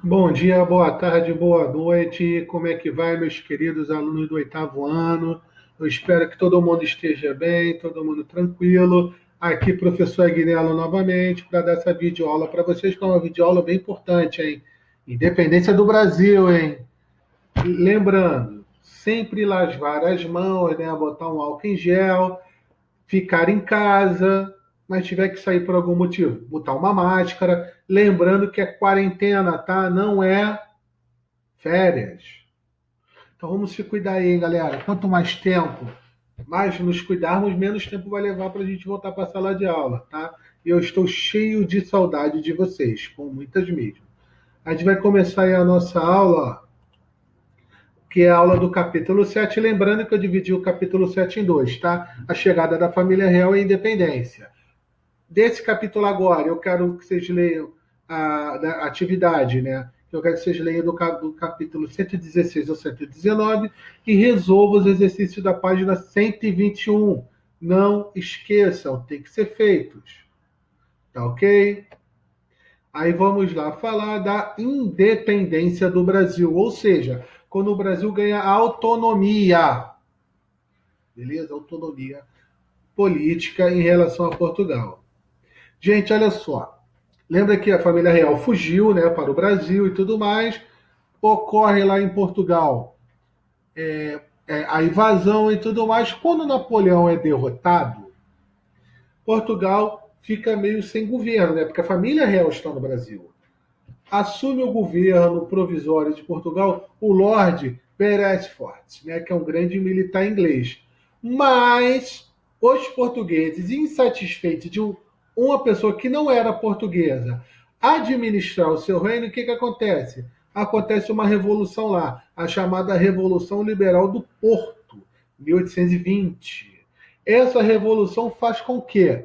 Bom dia, boa tarde, boa noite. Como é que vai, meus queridos alunos do oitavo ano? Eu espero que todo mundo esteja bem, todo mundo tranquilo. Aqui, professor Aguinaldo, novamente, para dar essa videoaula para vocês, que é uma videoaula bem importante, hein? Independência do Brasil, hein? Lembrando, sempre lavar as mãos, né? Botar um álcool em gel, ficar em casa, mas tiver que sair por algum motivo, botar uma máscara. Lembrando que é quarentena, tá? Não é férias. Então vamos se cuidar aí, hein, galera. Quanto mais tempo, mais nos cuidarmos, menos tempo vai levar para a gente voltar para a sala de aula, tá? E eu estou cheio de saudade de vocês, com muitas mesmo. A gente vai começar aí a nossa aula, que é a aula do capítulo 7. Lembrando que eu dividi o capítulo 7 em dois, tá? A chegada da família real e a independência. Desse capítulo agora, eu quero que vocês leiam a atividade, né? Eu quero que vocês leiam do capítulo 116 ao 119 e resolvam os exercícios da página 121. Não esqueçam, tem que ser feitos. Tá ok? Aí vamos lá falar da independência do Brasil, ou seja, quando o Brasil ganha autonomia, beleza? Autonomia política em relação a Portugal. Gente, olha só. Lembra que a família real fugiu, né, para o Brasil e tudo mais. Ocorre lá em Portugal a invasão e tudo mais. Quando Napoleão é derrotado, Portugal fica meio sem governo, né, porque a família real está no Brasil. Assume o governo provisório de Portugal o Lord Beresford, né, que é um grande militar inglês. Mas os portugueses, insatisfeitos de uma pessoa que não era portuguesa administrar o seu reino, o que acontece? Acontece uma revolução lá, a chamada Revolução Liberal do Porto, 1820. Essa revolução faz com que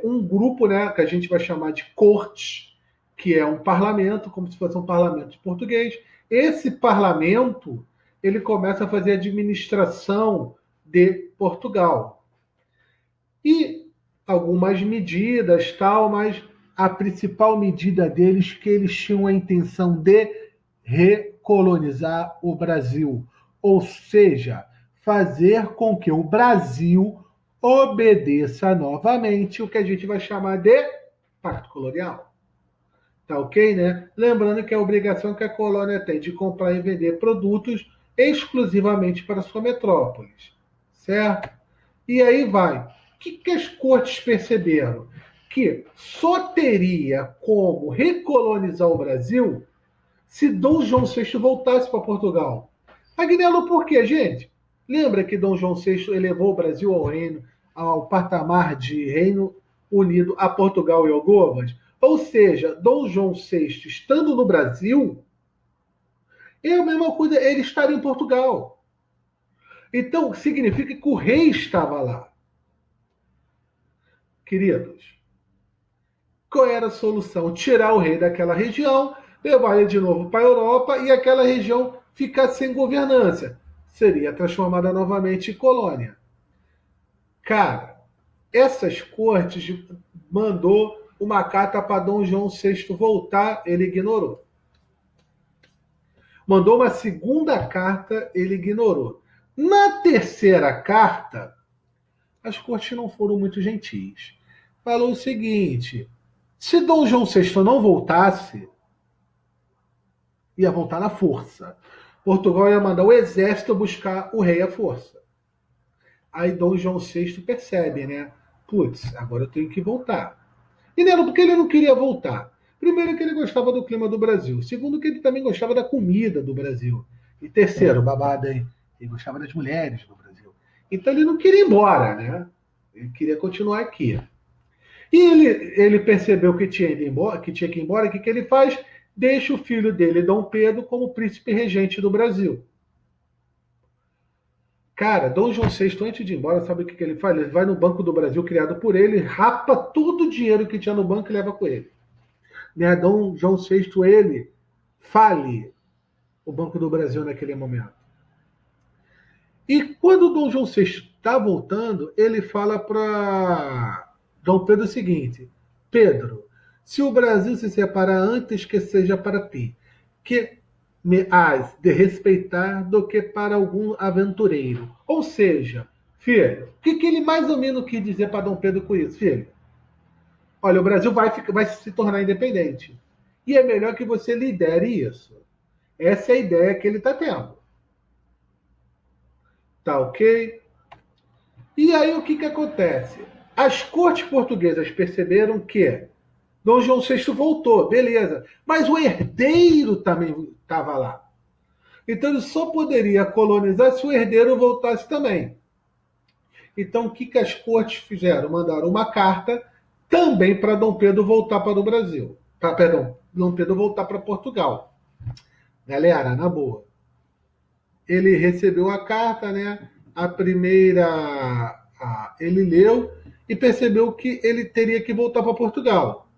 um grupo, né, que a gente vai chamar de corte, que é um parlamento, como se fosse um parlamento de português. Esse parlamento ele começa a fazer administração de Portugal e algumas medidas tal, mas a principal medida deles que eles tinham a intenção de recolonizar o Brasil, ou seja, fazer com que o Brasil obedeça novamente o que a gente vai chamar de Pacto Colonial. Tá ok, né? Lembrando que a obrigação que a colônia tem de comprar e vender produtos exclusivamente para sua metrópole, certo? E aí vai. O que as cortes perceberam? Que só teria como recolonizar o Brasil se Dom João VI voltasse para Portugal. Aguinaldo, por quê, gente? Lembra que Dom João VI elevou o Brasil ao reino, ao patamar de Reino Unido a Portugal e Algomas? Ou seja, Dom João VI, estando no Brasil, é a mesma coisa ele estar em Portugal. Então, significa que o rei estava lá. Queridos, qual era a solução? Tirar o rei daquela região, levar ele de novo para a Europa e aquela região ficar sem governança. Seria transformada novamente em colônia. Cara, essas cortes mandou uma carta para Dom João VI voltar, ele ignorou. Mandou uma segunda carta, ele ignorou. Na terceira carta, as cortes não foram muito gentis. Falou o seguinte: se Dom João VI não voltasse, ia voltar na força. Portugal ia mandar o exército buscar o rei à força. Aí Dom João VI percebe, né? Putz, agora eu tenho que voltar. E não era porque ele não queria voltar. Primeiro que ele gostava do clima do Brasil. Segundo que ele também gostava da comida do Brasil. E terceiro, babada, hein? Ele gostava das mulheres do Brasil. Então ele não queria ir embora, né? Ele queria continuar aqui. E ele percebeu que tinha, ido embora, que tinha que ir embora, o que ele faz? Deixa o filho dele, Dom Pedro, como príncipe regente do Brasil. Cara, Dom João VI, antes de ir embora, sabe o que ele faz? Ele vai no Banco do Brasil, criado por ele, rapa todo o dinheiro que tinha no banco e leva com ele. Né? Dom João VI, ele fale o Banco do Brasil naquele momento. E quando Dom João VI está voltando, ele fala para Dom Pedro o seguinte: Pedro, Se o Brasil se separar antes, que seja para ti, que me has de respeitar do que para algum aventureiro. Ou seja, filho, o que ele mais ou menos quis dizer para Dom Pedro com isso, filho? Olha, o Brasil vai se tornar independente. E é melhor que você lidere isso. Essa é a ideia que ele está tendo. Tá ok? E aí o que acontece? As cortes portuguesas perceberam que Dom João VI voltou, beleza. Mas o herdeiro também estava lá. Então ele só poderia colonizar se o herdeiro voltasse também. Então o que as cortes fizeram? Mandaram uma carta também para Dom Pedro voltar para o Brasil. Perdão, Dom Pedro voltar para Portugal. Galera, na boa. Ele recebeu a carta, né? A primeira, ele leu e percebeu que ele teria que voltar para Portugal.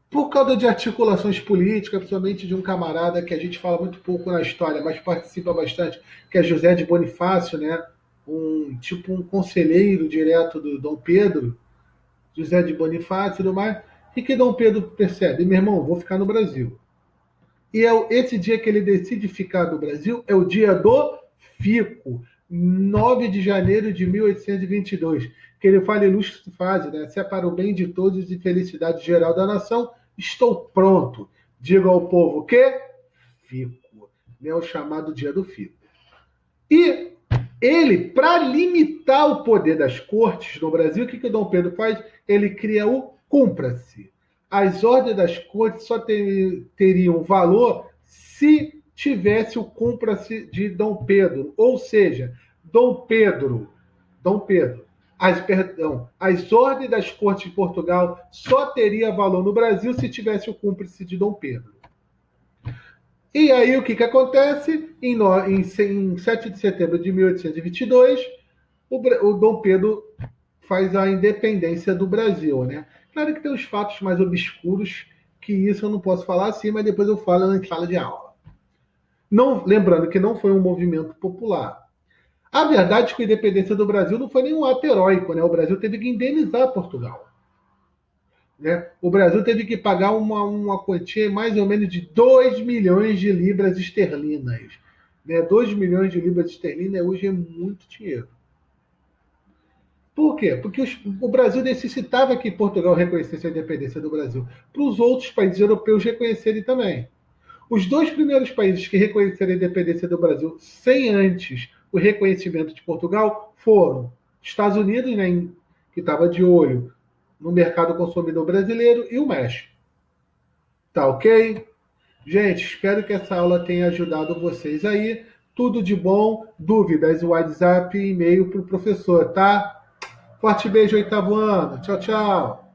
Por causa de articulações políticas, principalmente de um camarada que a gente fala muito pouco na história, mas participa bastante, que é José de Bonifácio, né? Um conselheiro direto do Dom Pedro, José de Bonifácio e tudo mais. O que Dom Pedro percebe? Meu irmão, vou ficar no Brasil. E esse dia que ele decide ficar no Brasil é o dia do Fico, 9 de janeiro de 1822, que ele fala ilustre frase, né? Se é para o bem de todos e felicidade geral da nação, estou pronto. Digo ao povo que Fico, né? O chamado dia do Fico. E ele, para limitar o poder das cortes no Brasil, o que o Dom Pedro faz? Ele cria o cumpra-se. As ordens das cortes só teriam valor se tivesse o cumpra-se de Dom Pedro. Ou seja, Dom Pedro, as ordens das cortes de Portugal só teria valor no Brasil se tivesse o cúmplice de Dom Pedro. E aí o que acontece? Em 7 de setembro de 1822, o Dom Pedro faz a independência do Brasil, né? Claro que tem os fatos mais obscuros, que isso eu não posso falar assim, mas depois eu falo na sala de aula. Não, lembrando que não foi um movimento popular. A verdade é que a independência do Brasil não foi nenhum ato heróico, né? O Brasil teve que indenizar Portugal. Né? O Brasil teve que pagar uma quantia mais ou menos de 2 milhões de libras esterlinas. Né? 2 milhões de libras esterlinas hoje é muito dinheiro. Por quê? Porque o Brasil necessitava que Portugal reconhecesse a independência do Brasil, para os outros países europeus reconhecerem também. Os dois primeiros países que reconheceram a independência do Brasil sem antes o reconhecimento de Portugal foram Estados Unidos, né, que estava de olho no mercado consumidor brasileiro, e o México. Tá ok? Gente, espero que essa aula tenha ajudado vocês aí. Tudo de bom. Dúvidas, WhatsApp e e-mail para o professor, tá? Forte beijo, oitavo ano. Tchau, tchau.